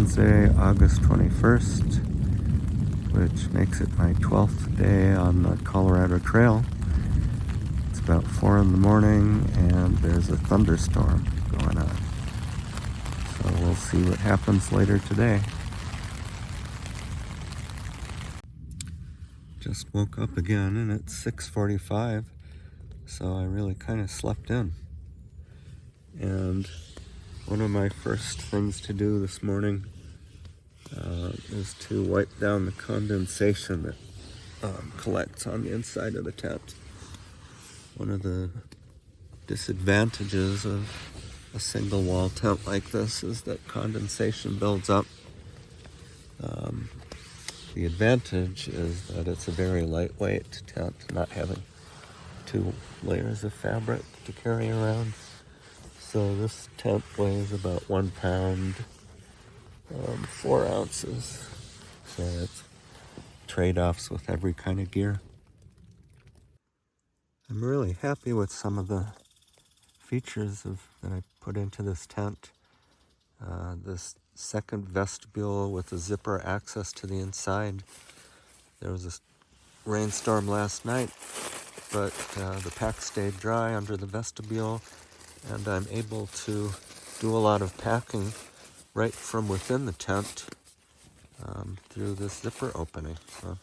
Wednesday, August 21st, which makes it my 12th day on the Colorado Trail. It's about 4 in the morning and there's a thunderstorm going on. So we'll see what happens later today. Just woke up again and it's 6:45, so I really kind of slept in. And one of my first things to do this morning is to wipe down the condensation that collects on the inside of the tent. One of the disadvantages of a single wall tent like this is that condensation builds up. The advantage is that it's a very lightweight tent, not having 2 layers of fabric to carry around. So this tent weighs about 1 pound, 4 ounces. So it's trade-offs with every kind of gear. I'm really happy with some of the features that I put into this tent. This second vestibule with a zipper access to the inside. There was a rainstorm last night, but the pack stayed dry under the vestibule, and I'm able to do a lot of packing right from within the tent through this zipper opening. So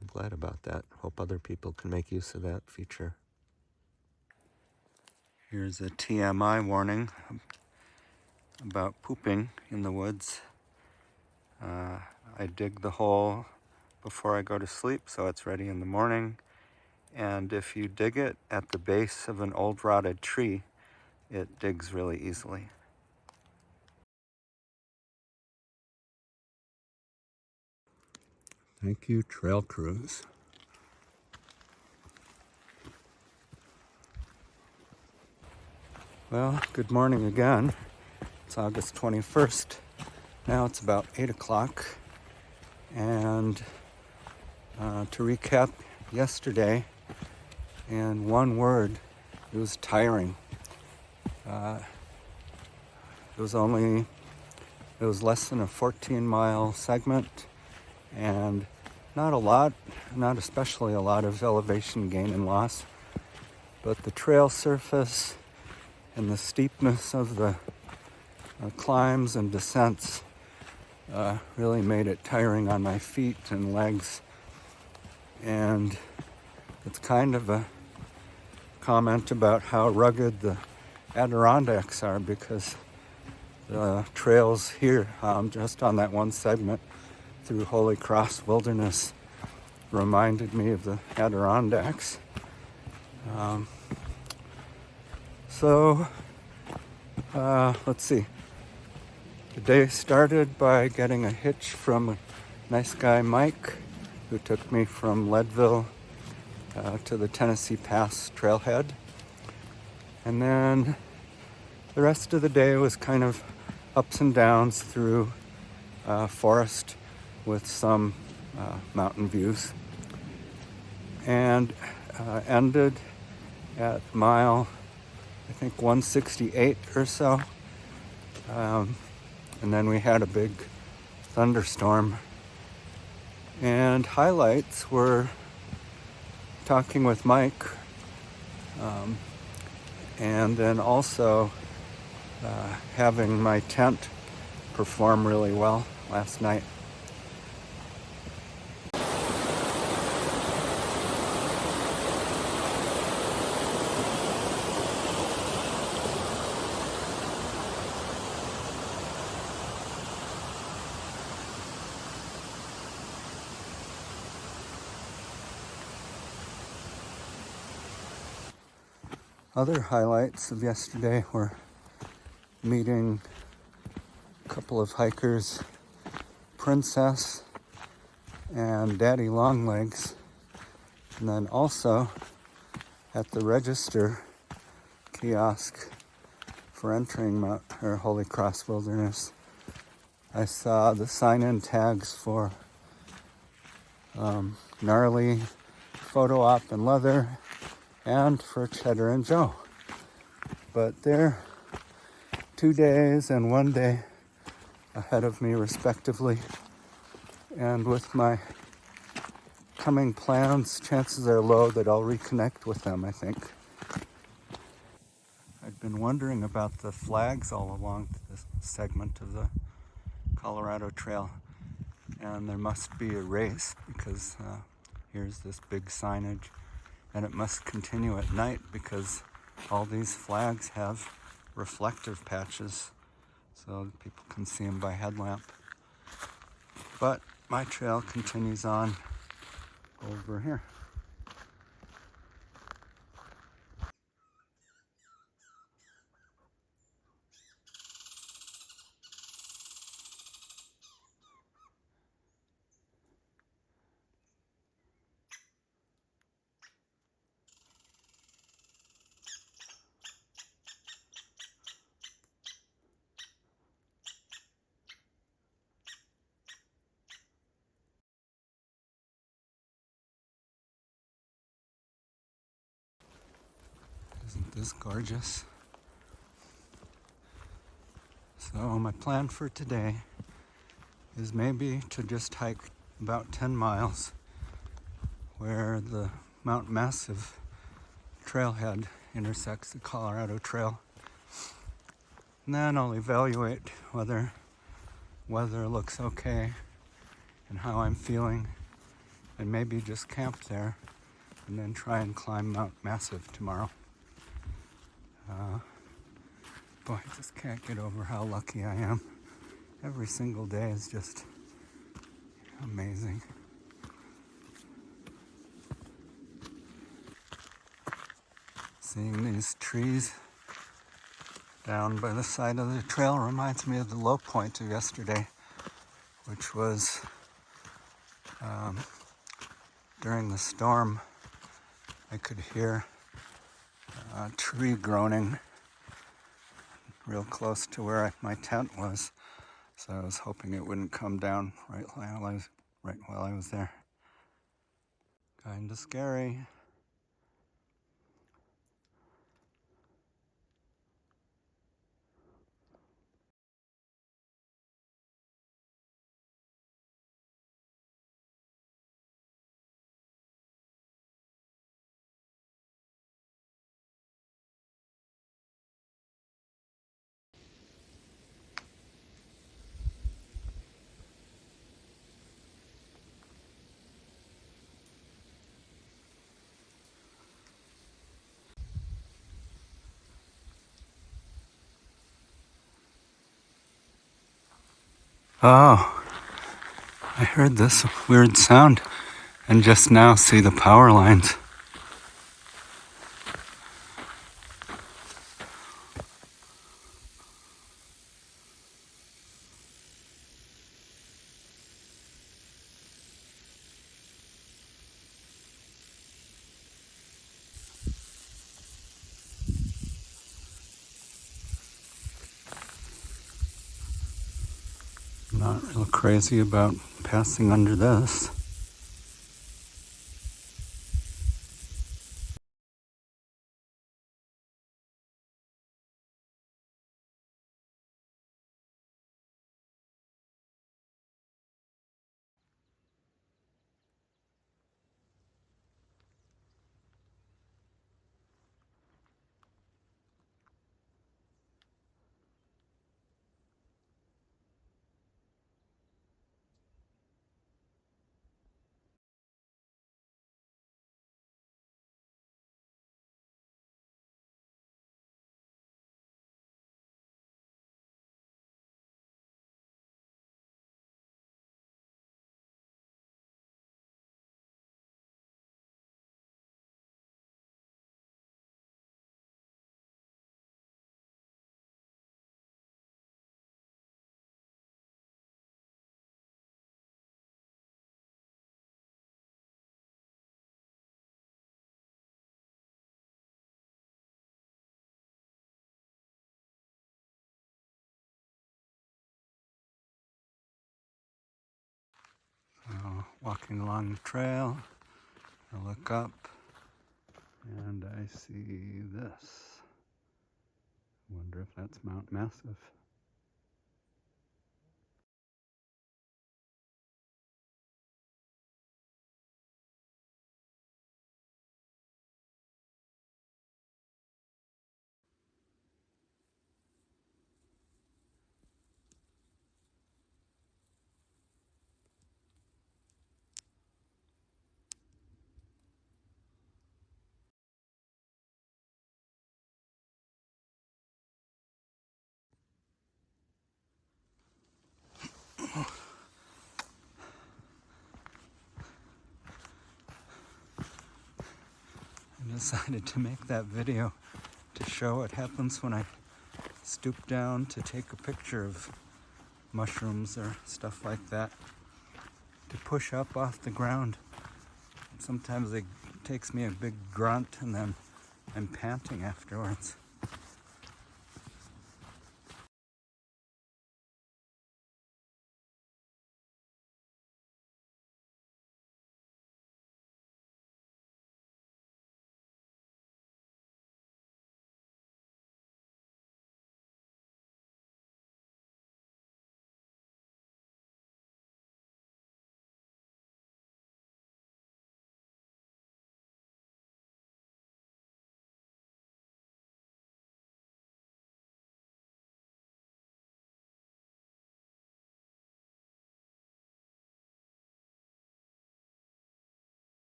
I'm glad about that. Hope other people can make use of that feature. Here's a TMI warning about pooping in the woods. I dig the hole before I go to sleep so it's ready in the morning. And if you dig it at the base of an old rotted tree, it digs really easily. Thank you, trail crews. Well, good morning again. It's August 21st. Now it's about 8 o'clock. And to recap yesterday, in one word, it was tiring. It was less than a 14-mile segment, and not especially a lot of elevation gain and loss, but the trail surface and the steepness of the climbs and descents really made it tiring on my feet and legs. And it's kind of a comment about how rugged the Adirondacks are, because the trails here, just on that one segment through Holy Cross Wilderness, reminded me of the Adirondacks. Let's see. The day started by getting a hitch from a nice guy, Mike, who took me from Leadville to the Tennessee Pass trailhead. And then the rest of the day was kind of ups and downs through forest with some mountain views. And ended at mile, I think, 168 or so. And then we had a big thunderstorm. And highlights were talking with Mike, and then also having my tent perform really well last night. Other highlights of yesterday were meeting a couple of hikers, Princess and Daddy Longlegs, and then also at the register kiosk for entering Holy Cross Wilderness, I saw the sign-in tags for Gnarly, Photo Op, and Leather, and for Cheddar and Joe. But they're 2 days and 1 day ahead of me respectively. And with my coming plans, chances are low that I'll reconnect with them, I think. I'd been wondering about the flags all along this segment of the Colorado Trail, and there must be a race because here's this big signage, and it must continue at night because all these flags have reflective patches so people can see them by headlamp. But my trail continues on over here. Isn't this gorgeous? So my plan for today is maybe to just hike about 10 miles where the Mount Massive trailhead intersects the Colorado Trail. And then I'll evaluate whether weather looks okay and how I'm feeling, and maybe just camp there and then try and climb Mount Massive tomorrow. Boy, I just can't get over how lucky I am. Every single day is just amazing. Seeing these trees down by the side of the trail reminds me of the low point of yesterday, which was during the storm. I could hear a tree groaning real close to where my tent was, so I was hoping it wouldn't come down right while I was there. Kinda scary. Oh, I heard this weird sound and just now see the power lines. Not real crazy about passing under this. Walking along the trail, I look up and I see this. Wonder if that's Mount Massive. I decided to make that video to show what happens when I stoop down to take a picture of mushrooms or stuff like that, to push up off the ground. Sometimes it takes me a big grunt and then I'm panting afterwards.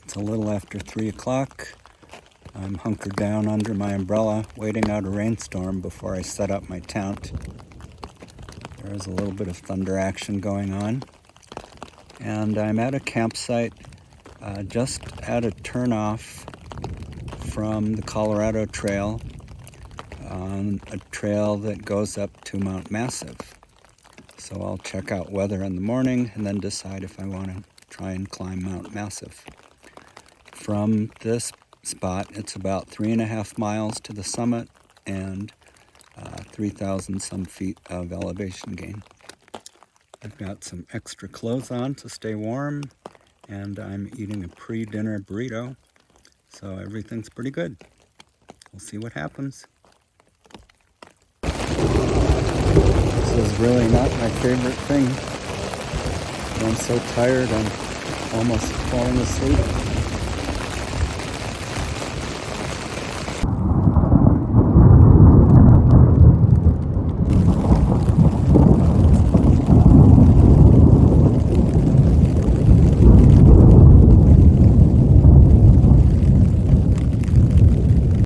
It's a little after 3 o'clock. I'm hunkered down under my umbrella, waiting out a rainstorm before I set up my tent. There is a little bit of thunder action going on. And I'm at a campsite just at a turnoff from the Colorado Trail, on a trail that goes up to Mount Massive. So I'll check out weather in the morning and then decide if I want to try and climb Mount Massive. From this spot, it's about 3.5 miles to the summit and 3,000 some feet of elevation gain. I've got some extra clothes on to stay warm, and I'm eating a pre-dinner burrito, so everything's pretty good. We'll see what happens. This is really not my favorite thing. I'm so tired, I'm almost falling asleep.